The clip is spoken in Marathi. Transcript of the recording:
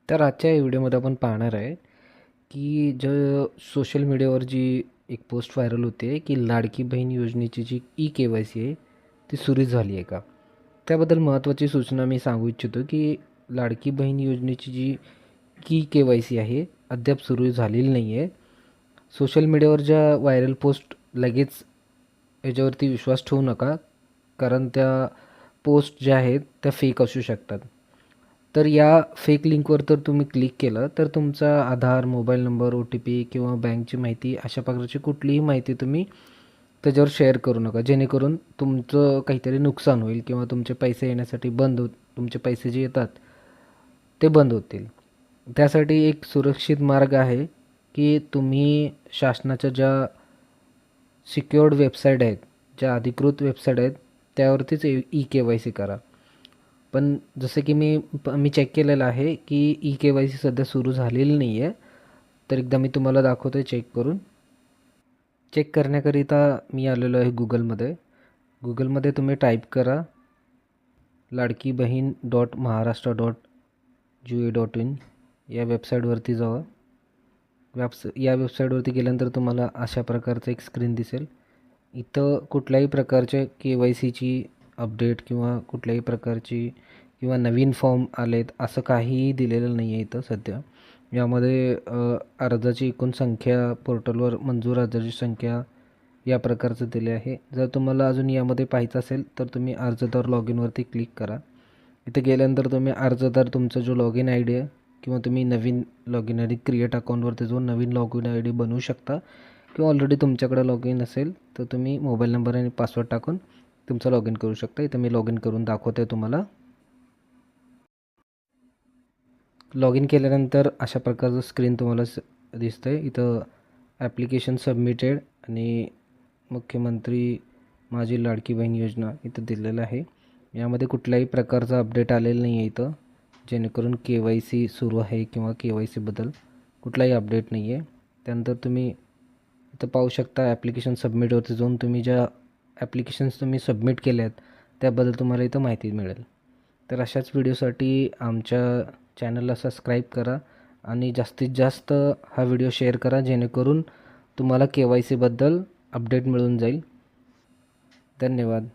तर आजच्या या व्हिडिओमध्ये आपण पाहणार आहे की सोशल मीडियावर जी एक पोस्ट व्हायरल होते की लाडकी बहीण योजनेची जी ई-के-वाय-सी आहे ती सुरू झाली आहे का? त्याबद्दल महत्त्वाची सूचना मी सांगू इच्छितो की लाडकी बहीण योजनेची जी ई-के-वाय-सी आहे अद्याप सुरू झालेली नाही आहे. सोशल मीडियावर ज्या व्हायरल पोस्ट लगेच याच्यावरती विश्वास ठेवू नका, कारण त्या पोस्ट ज्या आहेत त्या फेक असू शकतात. तर या फेक लिंकवर तर तुम्ही क्लिक केलं तर तुमचा आधार, मोबाईल नंबर, ओ-टी-पी किंवा बँकची माहिती अशा प्रकारची कुठलीही माहिती तुम्ही त्याच्यावर शेअर करू नका. जेणेकरून तुमचं काहीतरी नुकसान होईल किंवा तुमचे पैसे येण्यासाठी तुमचे पैसे जे येतात ते बंद होतील. त्यासाठी एक सुरक्षित मार्ग आहे की तुम्ही शासनाच्या ज्या सिक्युअर्ड वेबसाईट आहेत, ज्या अधिकृत वेबसाईट आहेत त्यावरतीच ई-के-वाय-सी करा. पण जसं की मी चेक केलेलं आहे की ई-के-वाय-सी सध्या सुरू झालेली नाही आहे. तर एकदा मी तुम्हाला दाखवतो आहे चेक करून. चेक करण्याकरिता मी आलेलो आहे गुगलमध्ये. गुगलमध्ये तुम्ही टाईप करा लाडकी बहीण .महाराष्ट्र.gov.in या वेबसाईटवरती जावा. या वेबसाईटवरती गेल्यानंतर तुम्हाला अशा प्रकारचं एक स्क्रीन दिसेल. इथं कुठल्याही प्रकारच्या के-वाय-सीची अपडेट किंवा कुठल्याही प्रकारची किंवा नवीन फॉर्म आलेत असं काहीही दिलेलं नाही आहे इथं सध्या. यामध्ये अर्जाची एकूण संख्या, पोर्टलवर मंजूर अर्जाची संख्या या प्रकारचं दिले आहे. जर तुम्हाला अजून यामध्ये पाहायचं असेल तर तुम्ही अर्जदार लॉग इनवरती क्लिक करा. इथे गेल्यानंतर तुम्ही अर्जदार तुमचा जो लॉग इन आय डी आहे किंवा तुम्ही नवीन log in I D create अकाउंटवरती जाऊन नवीन लॉग इन आय डी बनवू शकता किंवा ऑलरेडी तुमच्याकडे लॉग इन असेल तर तुम्ही मोबाईल नंबर आणि पासवर्ड टाकून तुमचं लॉग इन करू शकता. इथं मी लॉग इन करून दाखवतो आहे तुम्हाला. लॉग इन केल्यानंतर अशा प्रकारचं स्क्रीन तुम्हाला दिसतं आहे. इथं ॲप्लिकेशन सबमिटेड आणि मुख्यमंत्री माझी लाडकी बहीण योजना इथं दिलेलं आहे. यामध्ये कुठल्याही प्रकारचा अपडेट आलेला नाही आहे इथं, जेणेकरून के-वाय-सी सुरू आहे किंवा के-वाय-सीबद्दल कुठलाही अपडेट नाही आहे. त्यानंतर तुम्ही इथं पाहू शकता ॲप्लिकेशन सबमिटवरती जाऊन तुम्ही ज्या ॲप्लिकेशन्स तुम्ही सबमिट केल्या आहेत त्याबद्दल तुम्हाला इथं माहिती मिळेल. तर अशाच व्हिडिओसाठी आमच्या चॅनलला सबस्क्राईब करा आणि जास्तीत जास्त हा व्हिडिओ शेअर करा, जेणेकरून तुम्हाला के-वाय-सीबद्दल अपडेट मिळून जाईल. धन्यवाद.